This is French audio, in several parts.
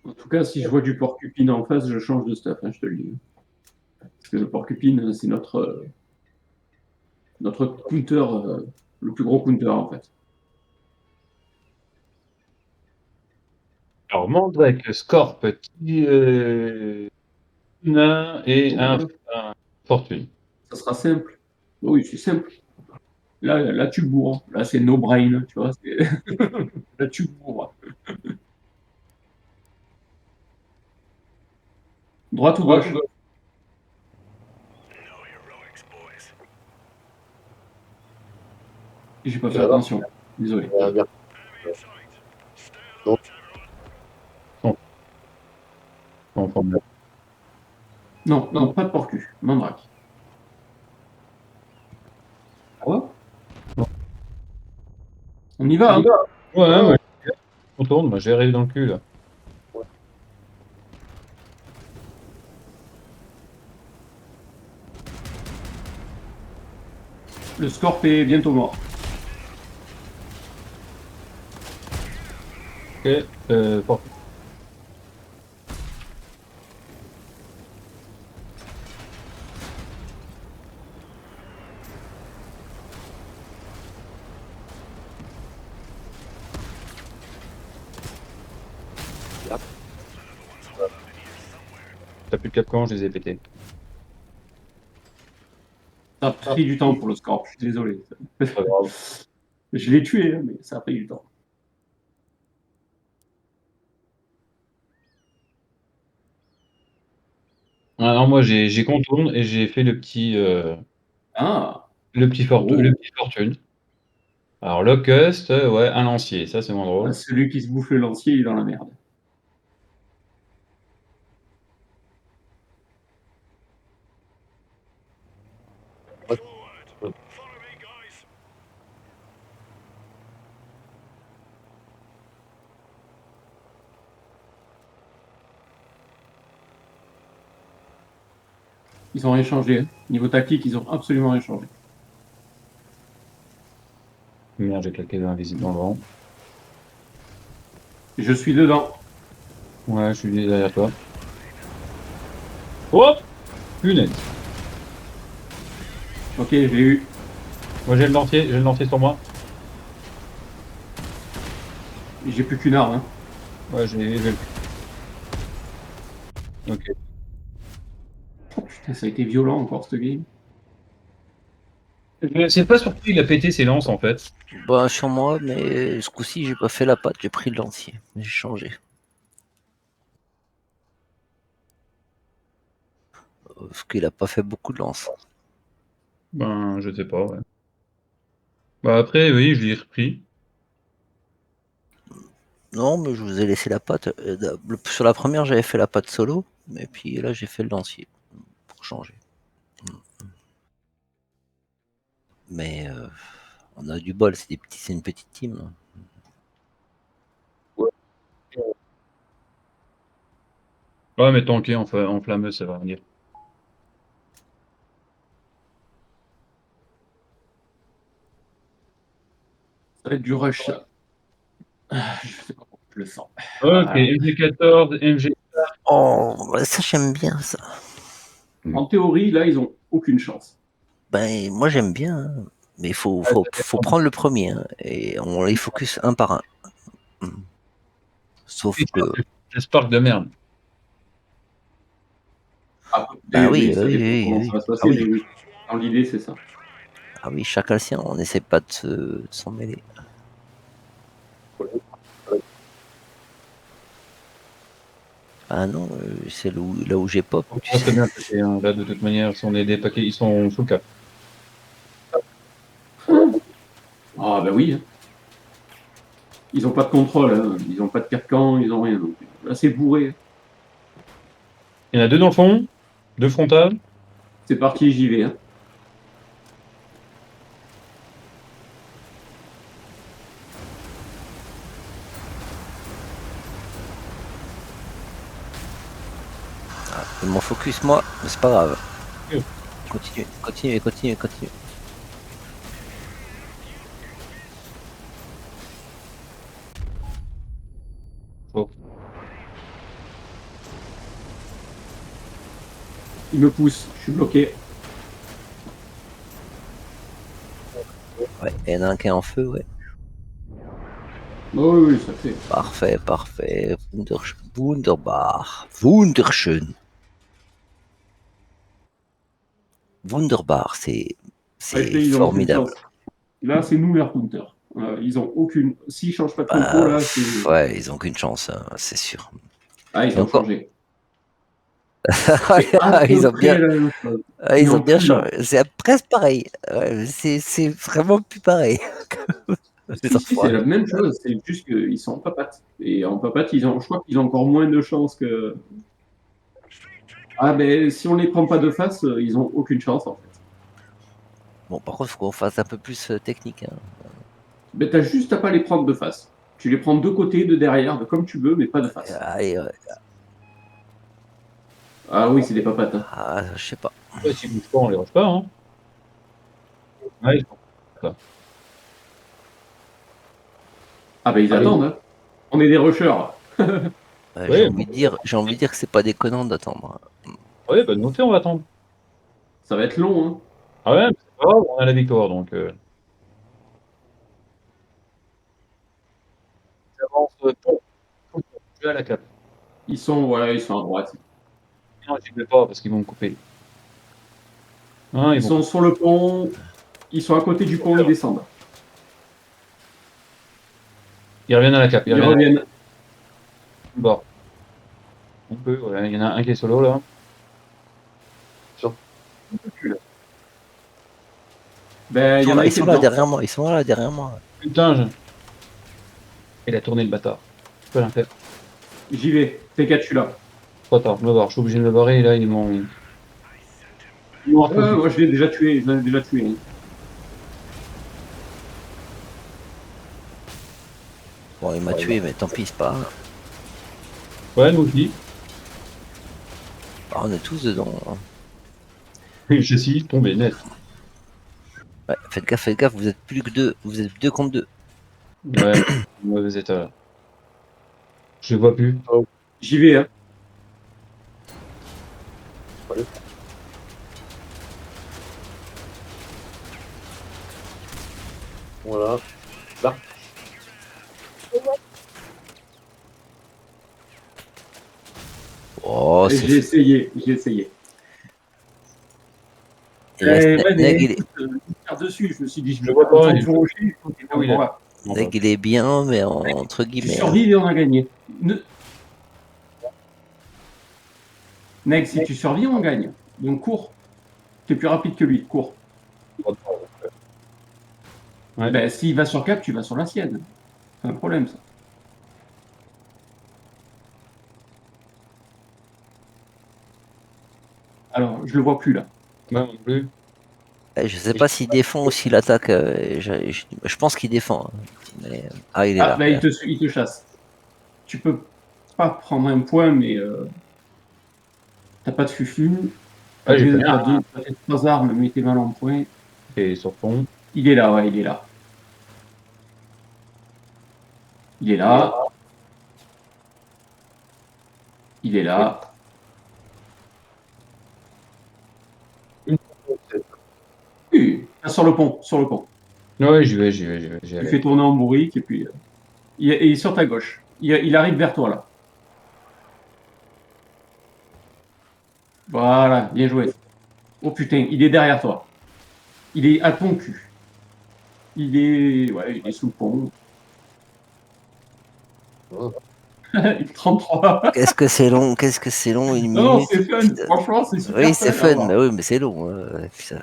En tout cas, si je vois du porcupine en face, je change de stuff, hein, je te le dis. Parce que le porcupine, c'est notre counter, le plus gros counter en fait. Alors, Mandrake, Scorp, Tuna et Bon, un voilà. Fortune. Ça sera simple. Oui, c'est simple. Là, tu bourres. Là, c'est no brain, tu vois. Là, tu bourres. Droite ou Droite ou gauche? gauche? J'ai pas Tu fait vas voir. attention. Désolé. Bien. Donc, on on prend bien. Non, Non. pas de porcu. Mandrake. Ah ouais? Non. On y va, On y hein? va. Ouais, moi, on tourne, moi, j'ai arrivé dans le cul, là. Le scorp est bientôt mort. Ok, Fortune. T'as plus de capcan, je les ai pétés. Ça a pris du temps pour le scorp, je suis désolé. Pas grave. Je l'ai tué, hein, mais ça a pris du temps. Alors, moi, j'ai contourne et j'ai fait Ah, le oh, petit Fortune. Alors, Locust, ouais, un lancier, ça, c'est moins ah, drôle. celui qui se bouffe le lancier, il est dans la merde. Ils ont rien changé, hein. Niveau tactique, ils ont absolument rien changé. Merde, j'ai claqué dans la visite dans le vent. Je suis dedans. Ouais, je suis derrière toi. Oh! Punaise! Ok, je l'ai eu. Moi, j'ai le lancier sur moi. J'ai plus qu'une arme, hein. Ouais, j'ai le. Ok. Oh, putain, ça a été violent encore, cette game. Je sais pas sur qui il a pété ses lances, en fait. Bah, sur moi, mais ce coup-ci, j'ai pas fait la patte, j'ai pris le lancier. J'ai changé. Parce qu'il a pas fait beaucoup de lances. Ben, je sais pas, ouais. Bah, après, oui, je l'ai repris. Non, mais je vous ai laissé la patte. Sur la première, j'avais fait la patte solo, et puis là, j'ai fait le lancier pour changer. Mais on a du bol, c'est une petite team. Ouais. Ouais, mais tanké en flammeuse, ça va venir. Ça va être du rush, ça. Ah, je sais pas pourquoi je le sens. Ok, Voilà. MG14, MG. Oh, bah, ça j'aime bien ça. En théorie, là, ils ont aucune chance. Ben moi j'aime bien, hein. Mais Ouais, ça faut dépend. prendre le premier, hein, et on les focus un par un. Mm. Sauf C'est que, un Spark de merde. Après, bah oui, oui, ça oui, dépend oui, comment ça oui. va se Ah passer, oui, mais oui. Dans l'idée, c'est ça. ah oui, chacun le sien. On n'essaie pas de s'en mêler. Ah non, c'est là où j'ai pop, On tu commence sais. très bien à péter, hein. Là, de toute manière, si on est des paquets, ils sont full cap. Ah, bah oui, hein. Ils ont pas de contrôle, hein. Ils ont pas de carcan, ils ont rien. Donc, là, c'est bourré. Il y en a deux dans le fond, deux frontales. C'est parti, j'y vais, hein. Ils m'ont focus moi, mais c'est pas grave. Continue, continue, continue, continue. Faut- Il me pousse, je suis bloqué. Ouais, il y en a un qui est en feu, ouais. Oh, oui, oui, ça fait. Parfait, parfait. Wunderbar. Wunderschön. Wunderbar, c'est AFP, ils ont aucune formidable. chance. Là, c'est nous, leur counter. Ils ont aucune. S'ils changent pas de tempo, Bah, là, c'est. ouais, ils ont qu'une chance, hein, c'est sûr. Ah, ils Et ont encore, changé. C'est à peu ils ont près bien, la même chose. Mais ils ont en bien plus lent. changé. C'est presque pareil. Ouais, c'est vraiment plus pareil. Les Si, si, c'est enfoirés. la même chose. C'est juste qu'ils sont en papate. Et en papate, je crois qu'ils ont encore moins de chances que. Ah, ben, si on les prend pas de face, ils ont aucune chance, en fait. Bon, par contre, il faut qu'on fasse un peu plus technique, hein. Ben, t'as juste à pas les prendre de face. Tu les prends de côté, de derrière, de comme tu veux, mais pas de face. Allez, Ah oui, c'est des papates, hein. je sais pas. Ouais, s'ils bougent pas, on les rush pas, hein. Ouais, ils sont ça. Ah, ben, ils Allez. attendent, hein. On est des rushers. Ouais, J'ai envie de dire que c'est pas déconnant d'attendre. ouais, bah, de nos faits, on va attendre. Ça va être long, hein. Ah ouais, mais c'est pas grave, on a la victoire, donc j'avance, je vais à la cape. Voilà, ils sont à droite. Non, j'y vais pas parce qu'ils vont me couper. Hein, ils Ils vont sont couper sur le pont. Ils sont à côté du pont, ils descendent. ils reviennent à la cape, ils Ils reviennent à reviennent. le bord. On peut, ouais, il y en a un qui est solo, là. Sur le cul, là. Ben, il y en a un Ils qui est sont là dedans. derrière moi. Ils sont là derrière moi. Putain, il a tourné le bâtard. Je peux rien faire. J'y vais. T4, je suis là. Trop tard, je me barre. Je suis obligé de me barrer, là, ils m'ont refoutu. Moi, je l'ai déjà tué. Je l'ai déjà tué, hein. Bon, il m'a tué, mais tant pis, c'est pas grave. Ouais, nous aussi. Ah, on est tous dedans, hein. J'ai si tombé net. Ouais, faites gaffe, vous êtes plus que deux. Vous êtes deux contre deux. Ouais, mauvais état, là. Je les vois plus. J'y vais, hein. Voilà. Là. Oh, c'est J'ai essayé. J'ai essayé. il reste Ouais, mais Neg, écoute, faire dessus. Je me suis dit, je Je vais vois pas pas, me il faire rocher. Il faut qu'il Ah oui, là. voilà. Neg, il est bien, mais entre Tu guillemets, hein. survis et on a gagné. Neg, si tu survis, on gagne. Donc cours. T'es plus rapide que lui. Cours. Ouais. Ben, s'il va sur cap, tu vas sur la sienne. C'est un problème, ça. Alors, je le vois plus, là. Ouais, non plus. Je sais pas s'il défend ou s'il attaque. Je pense qu'il défend, hein. Ah, il est Ah, là. ben, il te chasse. Tu peux pas prendre un point, mais t'as pas de fufu. Ouais, j'ai fait rien. T'as fait 3 armes, mais t'es mal en point. Et sur fond. Il est là, ouais, il est là. Il est là. Il est là. Oui, sur le pont, sur le pont. Ouais, j'y vais, j'y Tu allais. fais tourner en bourrique et puis il est sur ta gauche. Il arrive vers toi là. Voilà, bien joué. Oh putain, il est derrière toi. Il est à ton cul. Il est sous le pont. Oh. Il 33. Qu'est-ce que c'est long, une Non, non, minute. c'est fun. Putain. Franchement, c'est super Oui, fun c'est à fun, voir. mais oui, mais c'est long. Putain.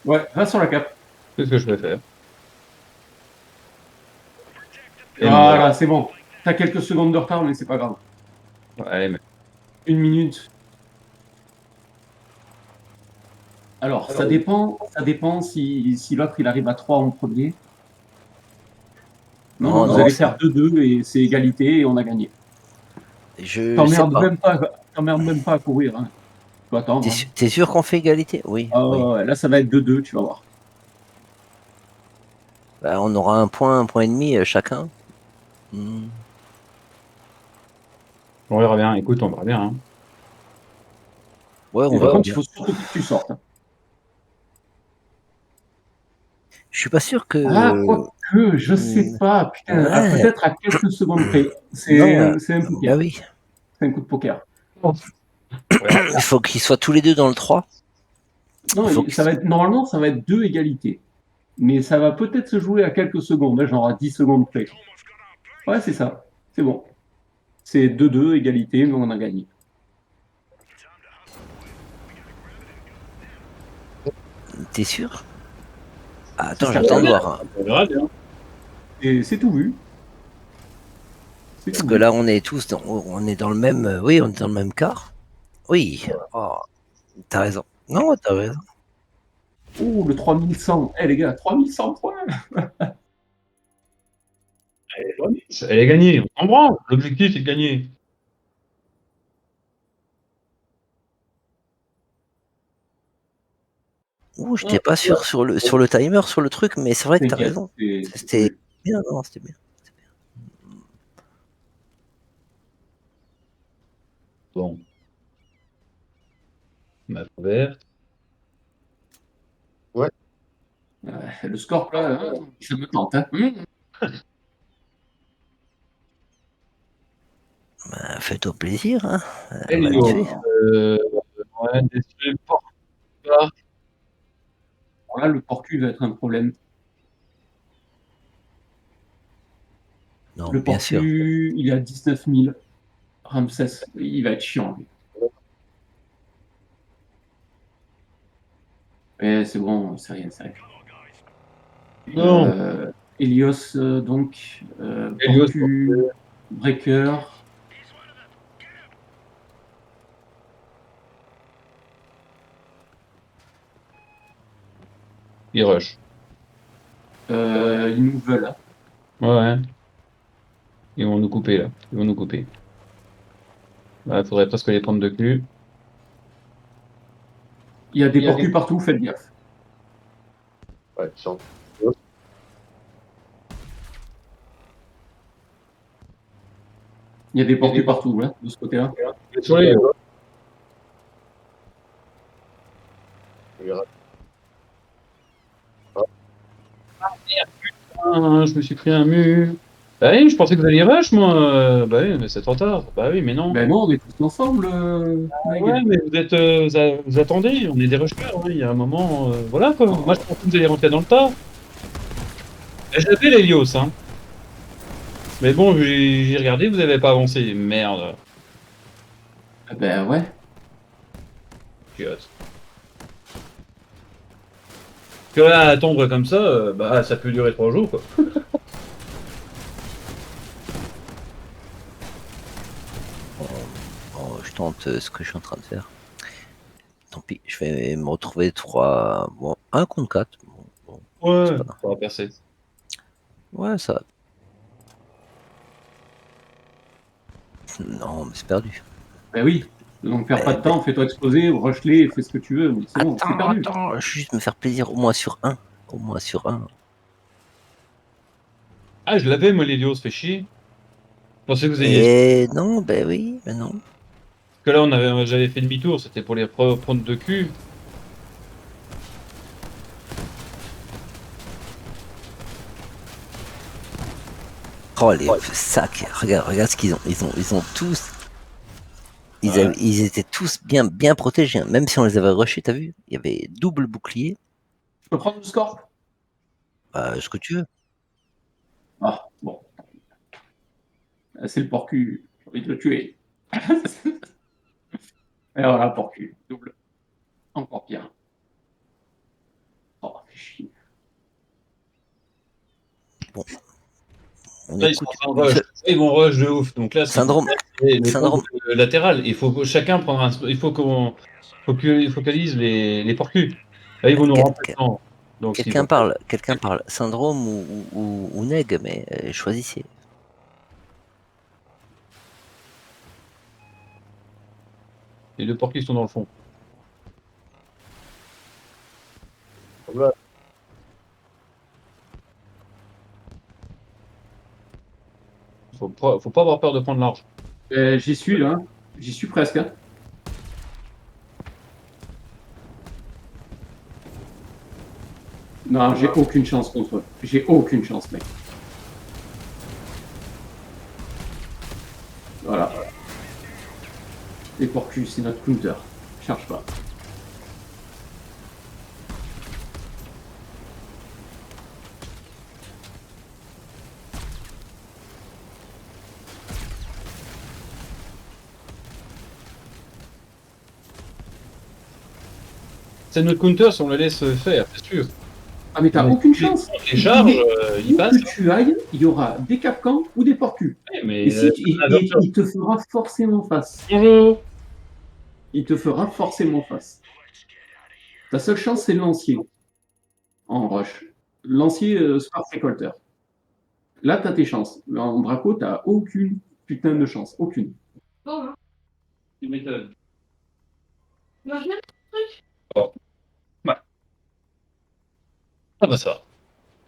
Ouais, va sur la cape. C'est ce que je vais faire. Et Voilà, c'est bon. T'as quelques secondes de retard, mais c'est pas grave. allez, mais. 1 minute. Alors, ça dépend si l'autre il arrive à 3 en premier. Non, Non, vous non, allez faire 2-2 et c'est égalité et on a gagné. je sais pas. T'emmerdes même pas à courir, hein. Tu peux attendre, hein. T'es sûr qu'on fait égalité? Oui, Ah oui. ouais, là, ça va être 2-2, tu vas voir. Bah, on aura un point et demi chacun. Hmm. On verra bien. Écoute, on verra bien. Hein. Ouais, on Et par verra contre, il bien. faut surtout que tu sortes. Hein. Je suis pas sûr que. Ah, quoique, je sais pas. Putain, ah, Ouais, peut-être à quelques secondes près. non, C'est un bah poker. oui. C'est un coup de poker. Il faut qu'ils soient tous les deux dans le 3. Non, Il faut qu'ils ça va être, normalement, ça va être deux égalités. Mais ça va peut-être se jouer à quelques secondes, hein, genre à 10 secondes près. Ouais, c'est ça. C'est bon. C'est 2-2, égalité, mais on a gagné. T'es sûr? Ah, C'est attends, ça. j'attends de voir. Hein. On verra bien. Et c'est tout vu. C'est Parce tout que vu. là, on est tous on est dans le même. Oui, on est dans le même quart. Oui. Oh, t'as raison. Non, t'as raison. Oh, le 3100. Eh les gars, 3100 points. Elle est gagnée, on s'en branle. L'objectif, c'est de gagner. Ouh, j'étais pas sûr sur le timer, sur le truc, mais c'est vrai que t'as T'inquiète, raison. c'est tout C'était vu. bien, non, c'était bien. Bon, map verte. Le score, là, hein, ça me tente. Hein. Bah, fais-toi plaisir, hein. Va te Elio, faire. ouais, déçu, Porta. Voilà, le porcu va être un problème. Non, Le bien sûr. porcu, il est à 19 000. Ramsès, il va être chiant, lui. Mais c'est bon, c'est rien, c'est rien. Non, Helios, donc, Elio, porcu, breaker. il rush. Ils nous veulent. Hein. Ouais, ouais. Ils vont nous couper, là. Ils vont nous couper. Il faudrait presque les prendre de cul. Il y a des Il y a porcus des... partout, faites gaffe. Ouais, sans. Il y a des Il y a porcus des... partout, là, de ce côté-là. Sur les... Ah, je me suis pris un mur. Bah oui, je pensais que vous alliez rush, moi. Bah oui, mais c'est trop tard. Bah oui, mais non. Ben non, on est tous ensemble, Ouais, Meg. mais vous êtes, vous attendez, on est des rushers, hein. Il y a un moment, voilà quoi. Moi, je pensais que vous alliez rentrer dans le tas. Et j'avais l'Hélios, hein. Mais bon, j'ai regardé, vous n'avez pas avancé. Merde. Ben ouais. Chiotte. Que là, attendre comme ça, bah ça peut durer 3 jours, quoi. Bon, je tente ce que je suis en train de faire. Tant pis, je vais me retrouver 3. Bon, 1 contre 4. Bon, c'est Ouais, pas grave. ça va percer. Ouais, ça. Non, mais c'est perdu. Ben oui. Donc perds pas Ben, de ben, temps, fais-toi exploser, rush-les, fais ce que tu veux, mais c'est bon, c'est attends, perdu. attends, je vais juste me faire plaisir au moins sur un. Au moins sur un. Ah, je l'avais, moi, l'Hélios, fait chier. Je pensais que vous ayez. Et non, ben oui, ben non. Parce que là, j'avais fait demi-tour, c'était pour les prendre de cul. Oh, les sacs. Regarde ce qu'ils ont. Ils ont tous. Ouais. Ils étaient tous bien protégés. Hein. Même si on les avait rushés, t'as vu? Il y avait double bouclier. Je peux prendre le score? Ce que tu veux. Ah, bon. C'est le porcu. J'ai envie de le tuer. Et voilà, porcu. Double. Encore pire. Oh, fais chier. Bon, on Là, ils sont écoute. en train de rush. Ils vont rush de ouf. Donc là, ce qu'il faut Syndrome. faire, c'est les prendre Syndrome. latérales. Il faut que chacun prendre un. Il faut qu'on focalise les porcus. Là, ils vont nous rentrer dedans. Donc, ce qu'il faut faire, Quelqu'un parle. Syndrome ou neg, mais choisissez. les deux porcus sont dans le fond. Voilà. Faut pas avoir peur de prendre large. J'y suis, là. J'y suis presque. Hein. Non, j'ai aucune chance contre eux. J'ai aucune chance, mec. Voilà. Les porcus, c'est notre counter. Cherche pas. C'est notre counter si on le laisse faire, c'est sûr. Ah, mais t'as Mais aucune chance. Les charges, ils Où passent. que tu ailles, il y aura des capcans ou des porcus. Mais Et si il te fera forcément face. bonjour. Il te fera forcément face. Ta seule chance, c'est le lancier. En rush. Lancier Spark Récolteur. Là, t'as tes chances. Mais en Draco, t'as aucune putain de chance. Aucune. Bon, hein. Tu m'étonnes. Marche bien. Bon. Ouais. Ah bah ça.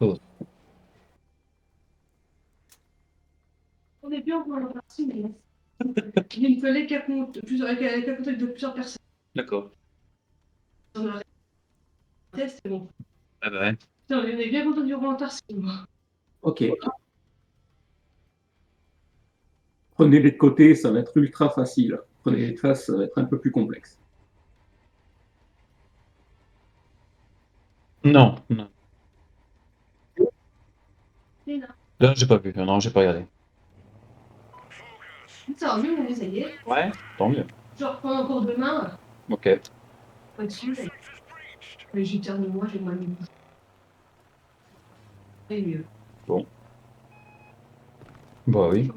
On est bien pour la partie, mais il me fallait 4 contacts de plusieurs personnes. D'accord. On a test, c'est bon. Ah bah ouais. Putain, on est bien content du remontar, c'est bon. Ok. Prenez-les de côté, ça va être ultra facile. Prenez-les de face, ça va être un peu plus complexe. Non, non. Et là. Là, j'ai pas vu. Non, j'ai pas regardé. Ça va mieux, on essayait. Ouais. Tant mieux. Je reprends encore demain. Ok. Pas dessus. Mais j'ai terminé moi, j'ai mal mis. Et mieux. Bah oui.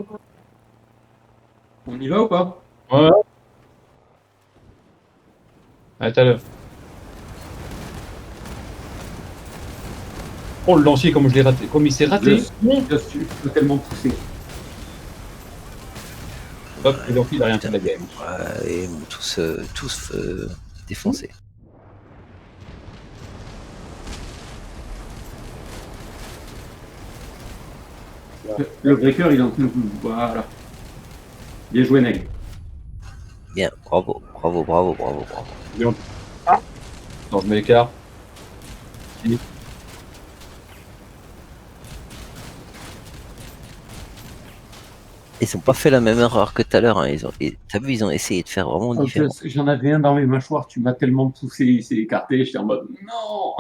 On y va ou pas? Ouais. À tout à l'heure. Oh, le lancier, comme je l'ai raté. Comme il s'est raté. Tu peux tellement pousser. Hop, le lancier, il a rien fait de la game. Ouais, et tous défoncés. Le breaker, il est en train de... Voilà. Bien joué, Neg. Bien, bravo, bravo, bravo, bravo, bravo. Non, je mets l'écart. Ils ont pas fait la même erreur que tout à l'heure. Hein. T'as vu, ils ont essayé de faire vraiment Oh, différent. j'en avais un dans mes mâchoires, tu m'as tellement poussé, il s'est écarté, j'étais en mode non.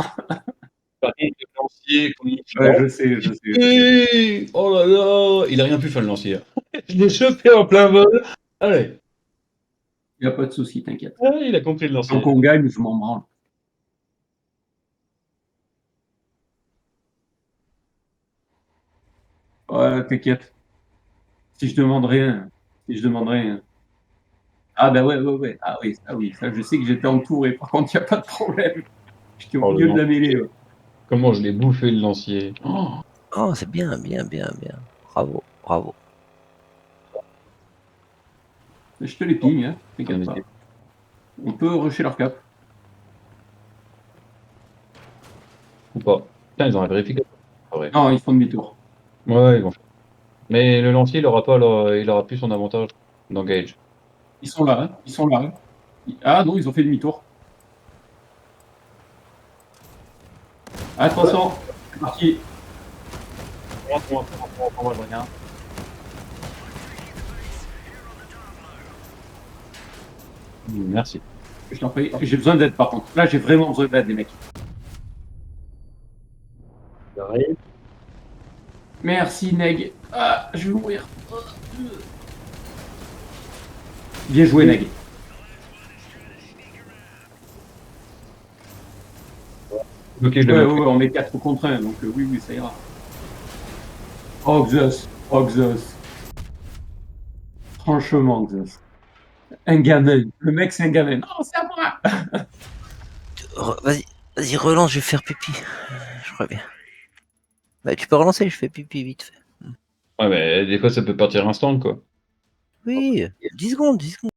Par contre, le lancier, comme il Ouais, je sais. Hey, oh là là, il a rien pu faire le lancier. Je l'ai chopé en plein vol. Allez, Il n'y a pas de souci, t'inquiète. ah, il a compris le lancier. Tant qu'on gagne, je m'en branle. Ouais, t'inquiète. Si je demande rien. Ah bah ouais. Ah oui, ça, je sais que j'étais entouré. Par contre, il n'y a pas de problème. J'étais au Oh, le milieu de la lancier. mêlée. Ouais. Comment je l'ai bouffé le lancier. Oh, Oh, c'est bien. Bravo, bravo. Je te les ping, hein, t'inquiète pas. On peut rusher leur cap. ou pas. Putain, ils ont la vérification. Ah ouais. Non, ils font demi-tour. Ouais, ils vont faire. Mais le lancier, il aura plus son avantage d'engage. Ils sont là, hein. Ils sont là. Hein. Ah non, ils ont fait demi-tour. Attention, c'est parti. Moi, je regarde. Merci. Je t'en prie. J'ai besoin d'aide par contre. Là, j'ai vraiment besoin d'aide, les mecs. Merci, Neg. Ah, je vais mourir. Bien joué, Neg. Ok, je Ouais, le ouais, mets. on est 4 contre 1, donc oui, ça ira. Oh, Xus. Franchement, Xus. Un gamin. Le mec, c'est un gamin. Non, c'est à moi. Vas-y, relance, je vais faire pipi. Je reviens. Bah, tu peux relancer, je fais pipi vite fait. Ouais, mais des fois, ça peut partir instant, quoi. Oui, 10 secondes, 10 secondes.